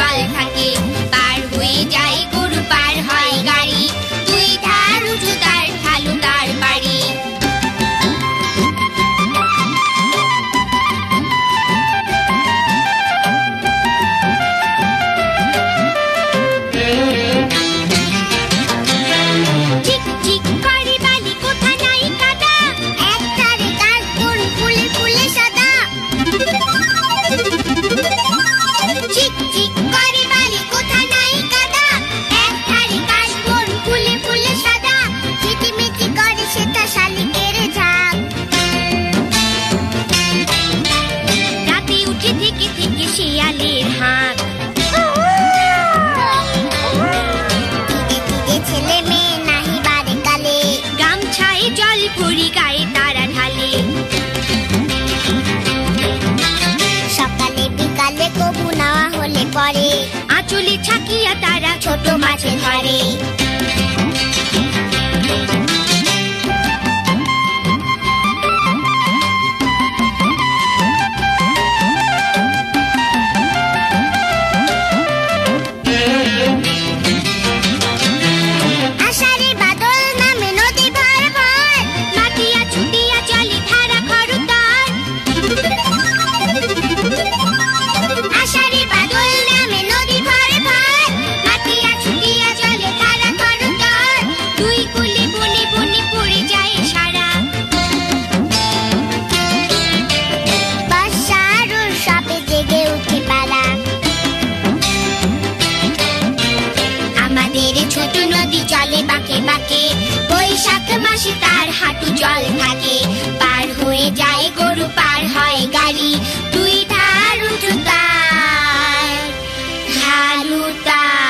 জল থাকে। পার হয়ে যায় গরু, পার হয় গাড়ি, দুই ধার উঁচু তার, ঢালু তার বাড়ি। ঝিকঝিক করে বালি, কোথা নাই কাদা, এক ধারে গাছ বন, ফুলে ফুলে সাদা। ঝিকঝিক করে বালি, কোথা নাই কাদা, এক ধারে গাছ বন, ফুলে ফুলে সাদা। ঝিটিমিটি করে সেটা শালিকের ঝাঁক। রাতে উঠে থেকে থেকে শিয়ালের হাঁক। ছেলে মেয়ে নাহি বারে কালে, গামছায় জল ভরি গায়ে তারা ঢালে। সকালে বিকালে কবু নেওয়া হলে পরে, আঁচলে ছাকিয়া তারা ছোট মাছে ধরে। আষাঢ়ে বাদল নামে নদী ভর ভর, মাতিয়া ছুটিয়া চলে ধারা খরতার। আষাঢ়ে বাদল নামে নদী ভর ভর, মাতিয়া ছুটিয়া চলে ধারা খরতার। দুই কুলে বনে বনে পড়ে যায় সারা। বর্ষার উৎসবে জেগে উঠে পাড়া। আমাদের ছোট নদী চলে বাঁকে বাঁকে, বৈশাখ মাসে তার হাঁটু জল থাকে।